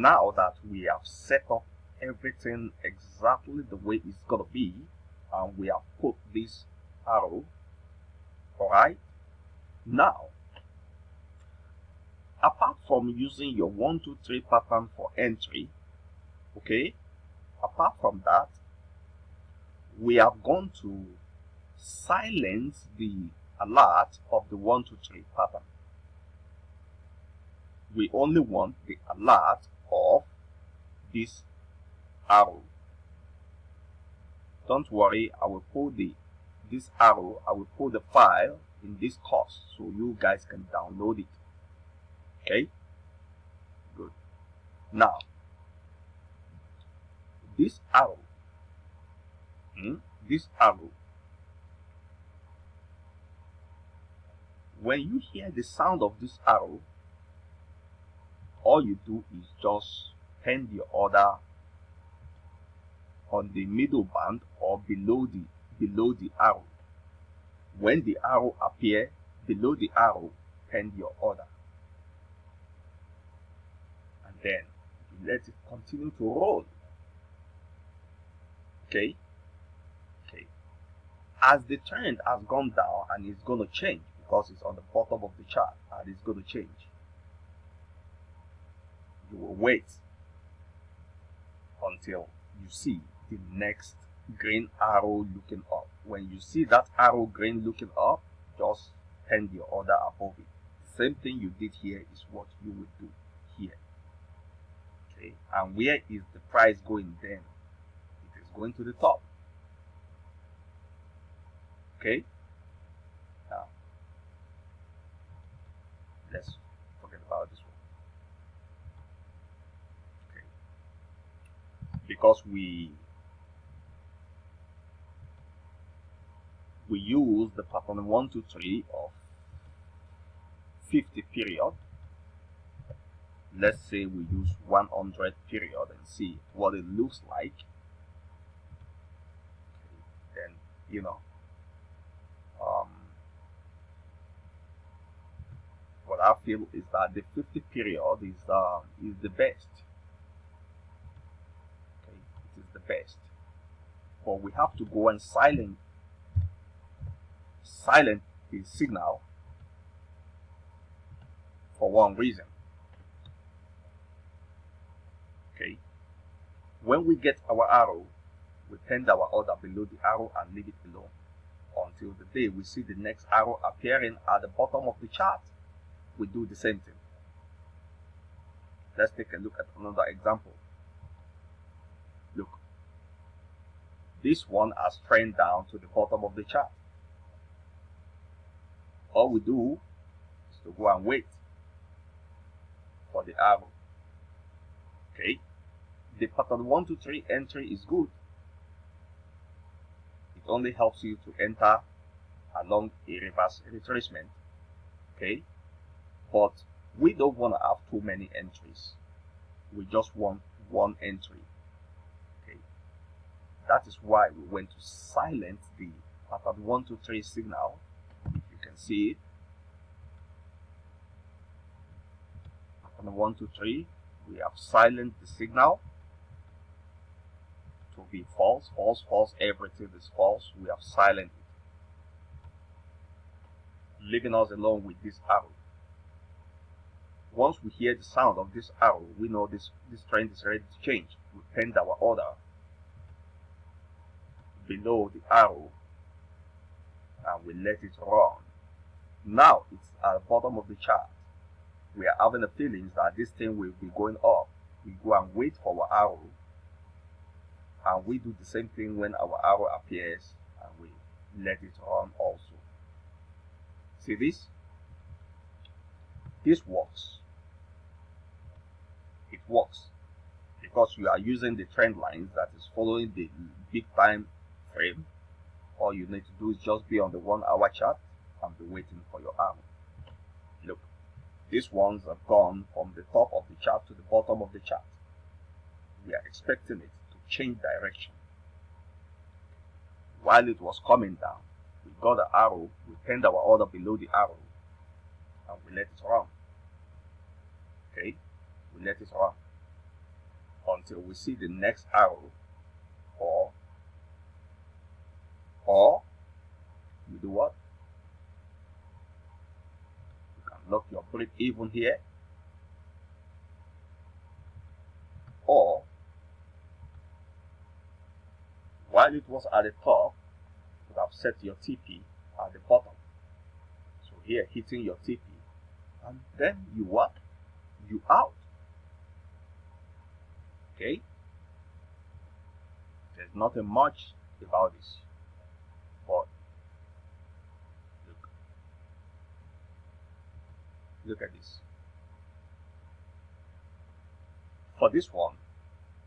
Now that we have set up everything exactly the way it's gonna be, and we have put this arrow, alright, now apart from using your 1 2 3 pattern for entry, okay, apart from that, we have gone to silence the alert of the 1 2 3 pattern. We only want the alert of this arrow. Don't worry, I will put this arrow, I will put the file in this course so you guys can download it. Okay, good. Now this arrow, when you hear the sound of this arrow, all you do is just pen the order on the middle band or below the arrow. When the arrow appears below the arrow, pen your order, and then you let it continue to roll. Okay. As the trend has gone down and it's going to change because it's on the bottom of the chart and it's going to change, you will wait until you see the next green arrow looking up. When you see that arrow green looking up, just pen your order above it. The same thing you did here is what you will do here. Okay, and where is the price going then? It is going to the top. Okay, now let's forget about this one. Okay, because we use the pattern 1 2 3 of 50 period. Let's say we use 100 period and see what it looks like. Okay, then what I feel is that the 50 period is the best. Okay, it is the best, but we have to go and silent the signal for one reason. Okay, when we get our arrow, we pen our order below the arrow and leave it below until the day we see the next arrow appearing at the bottom of the chart. We do the same thing. Let's take a look at another example. Look, this one has trend down to the bottom of the chart. All we do is to go and wait for the arrow. Okay, the pattern 1 2 3 entry is good. It only helps you to enter along a reverse retracement. Okay, but we don't want to have too many entries. We just want one entry. Okay, that is why we went to silence the pattern 1 2 3 signal. If you can see it, pattern 1 2 3, we have silenced the signal to be false, false, false. Everything is false. We have silenced it, leaving us alone with this arrow. Once we hear the sound of this arrow, we know this trend is ready to change. We pen our order below the arrow and we let it run. Now it's at the bottom of the chart. We are having a feeling that this thing will be going up. We go and wait for our arrow, and we do the same thing when our arrow appears, and we let it run also. See this? This works. It works because you are using the trend lines that is following the big time frame. All you need to do is just be on the 1 hour chart and be waiting for your arrow. Look, these ones have gone from the top of the chart to the bottom of the chart. We are expecting it to change direction. While it was coming down, we got the arrow, we penned our order below the arrow, and we let it run. Okay, we let it run. until we see the next arrow, or you do what? You can lock your break even here, or while it was at the top, you have set your TP at the bottom. So here, hitting your TP, and then you what? You out. Okay? There's nothing much about this, but look at this. For this one,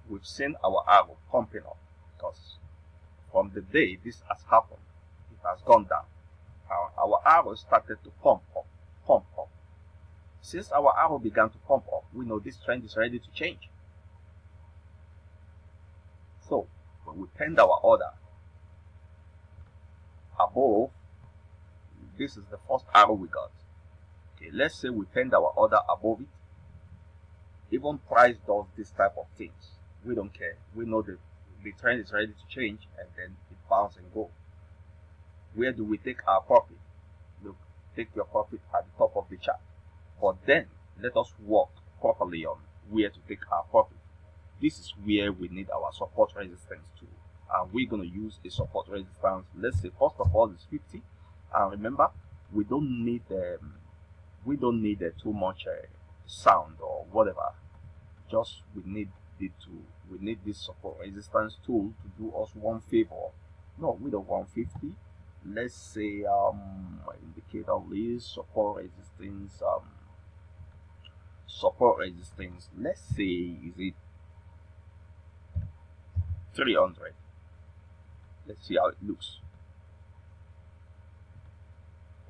we've seen our arrow pumping up, because from the day this has happened, it has gone down. Our arrow started to pump up. Since our arrow began to pump up, we know this trend is ready to change. So when we penned our order above, this is the first arrow we got. Okay, let's say we penned our order above it. Even price does this type of things. We don't care. We know the trend is ready to change, and then it bounce and go. Where do we take our profit? Look, take your profit at the top of the chart. But then let us work properly on where to take our profit. This is where we need our support resistance tool, and we're going to use a support resistance. Let's say first of all is 50, and remember, we don't need too much sound or whatever. Just we need this support resistance tool to do us one favor. No, we don't want 50. Let's say indicator list support resistance. Let's say is it 300. Let's see how it looks.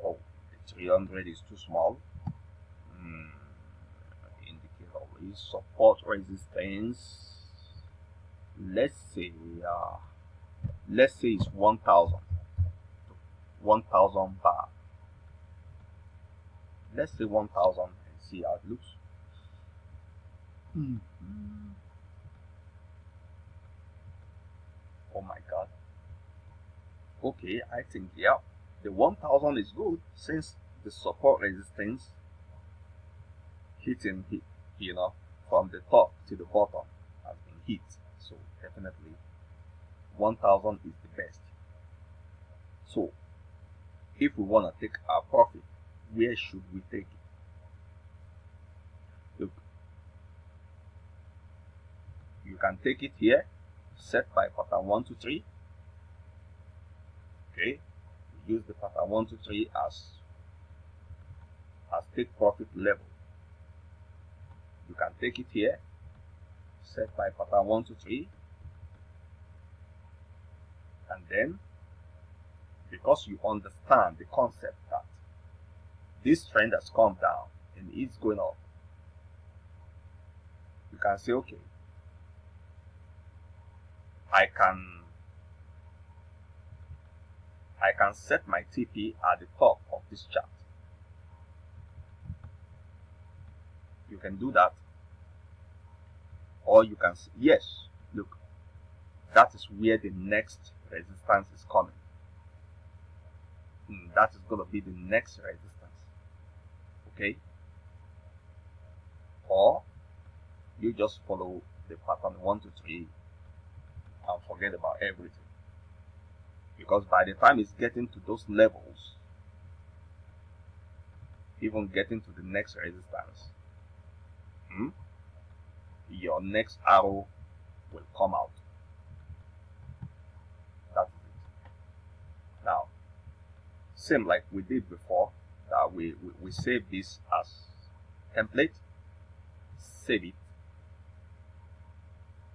Oh, the 300 is too small. Indicator list support resistance. Let's say it's 1000 bar. Let's say 1000 and see how it looks. Oh my god. Okay, I think yeah, the 1000 is good, since the support resistance hitting hit, from the top to the bottom has been hit. So definitely 1000 is the best. So if we want to take our profit, where should we take it? Look, you can take it here, set by pattern 1 to 3. Okay, use the pattern 1 to 3 as take profit level. You can take it here, set by pattern 1 to 3, and then, because you understand the concept that this trend has come down and it's going up, you can say, okay, I can set my TP at the top of this chart. You can do that, or you can say, yes, look, that is where the next resistance is coming. That is going to be the next resistance. Okay, or you just follow the pattern 1 to 3 and forget about everything, because by the time it's getting to those levels, even getting to the next resistance, your next arrow will come out. That's it. Now, same like we did before, that we save this as template, save it.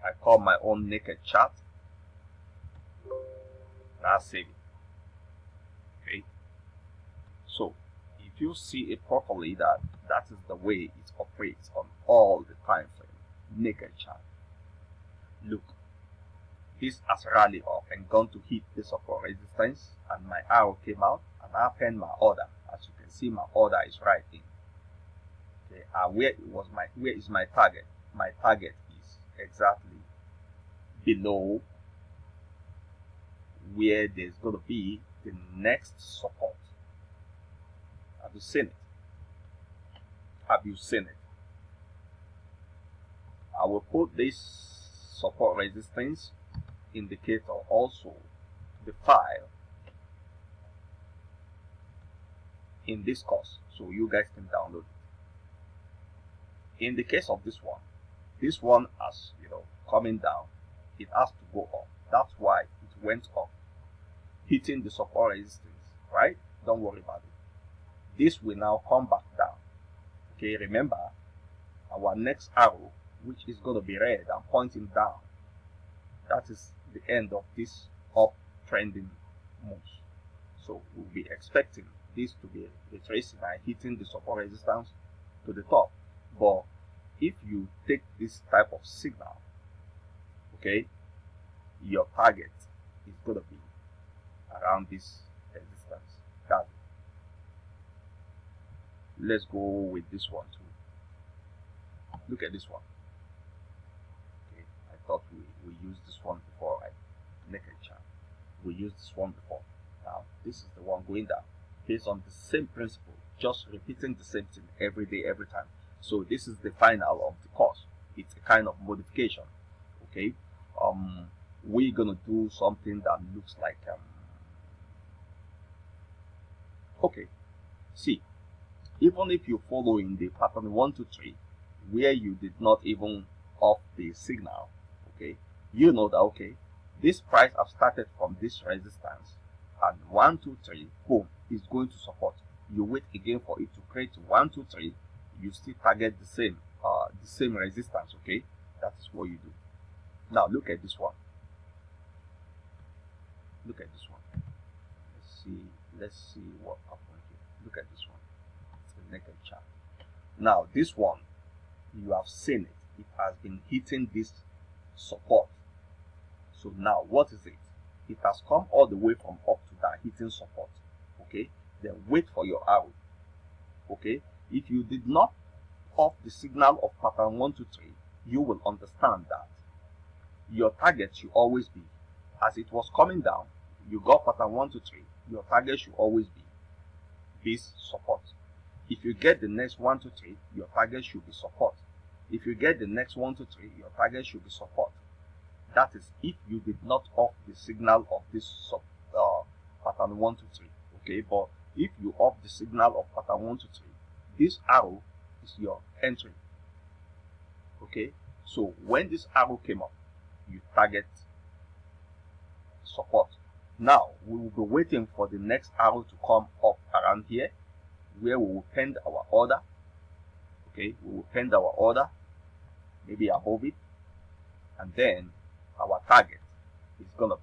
I call my own naked chart. Now save it. Okay. So if you see it properly, that is the way it operates on all the time frame naked chart. Look, this has rallied up and gone to hit the support resistance, and my arrow came out, and I penned my order. As you can see, my order is right in. Okay, where is my target? My target is exactly below where there's going to be the next support. Have you seen it? Have you seen it? I will put this support resistance indicator also the file in this course so you guys can download it. In the case of this one as you know coming down, it has to go up. That's why it went up, hitting the support resistance, right? Don't worry about it. This will now come back down. Okay, remember our next arrow, which is going to be red and pointing down, that is the end of this uptrending moves. So we'll be expecting this to be retracing and hitting the support resistance to the top. But if you take this type of signal, okay, your target is going to be around this resistance. That's it. Let's go with this one too. Look at this one. Okay, I thought we used this one before, right? Naked chart. We used this one before. Now this is the one going down based on the same principle, just repeating the same thing every day, every time. So this is the final of the course. It's a kind of modification. Okay, we're gonna do something that looks like okay, see, even if you follow in the pattern 1, 2, 3 where you did not even off the signal, okay, you know that okay, this price have started from this resistance and 1, 2, 3 boom is going to support. You wait again for it to create 1, 2, 3, you still target the same resistance. Okay, that is what you do. Now look at this one. Look at this one. Let's see what happened here. Look at this one. It's the naked chart. Now this one, you have seen it. It has been hitting this support. So now what is it? It has come all the way from up to down, hitting support. Okay, then wait for your arrow. Okay, if you did not off the signal of pattern 1, 2, 3, you will understand that your target should always be, as it was coming down, you got pattern 1, 2, 3, your target should always be this support. If you get the next 1, 2, 3, your target should be support. If you get the next 1, 2, 3, your target should be support. That is if you did not off the signal of this pattern 1, 2, 3. Okay, but if you off the signal of pattern 1, 2, 3, this arrow is your entry. Okay, so when this arrow came up, you target support. Now we will be waiting for the next arrow to come up around here where we will pend our order. Okay, we will pend our order maybe above it, and then our target is gonna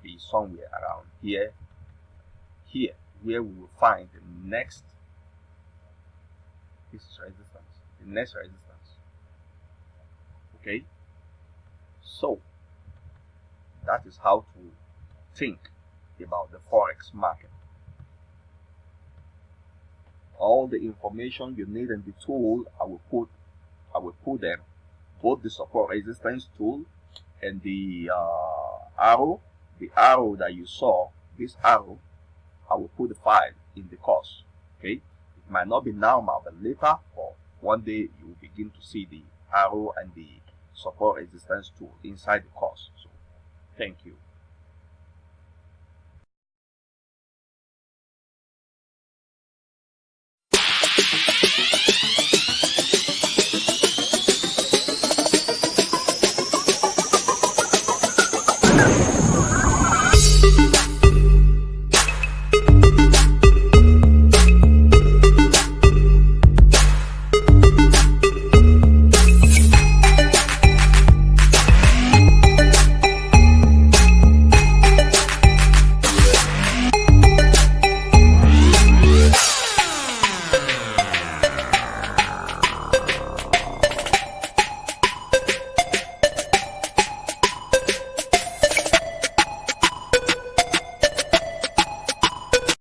be somewhere around here where we will find the next resistance. Okay, so that is how to think about the forex market. All the information you need in the tool, I will put them, both the support resistance tool and the arrow that you saw, this arrow, I will put the file in the course. Okay, it might not be now, but later, or one day you will begin to see the arrow and the support resistance tool inside the course. So thank you.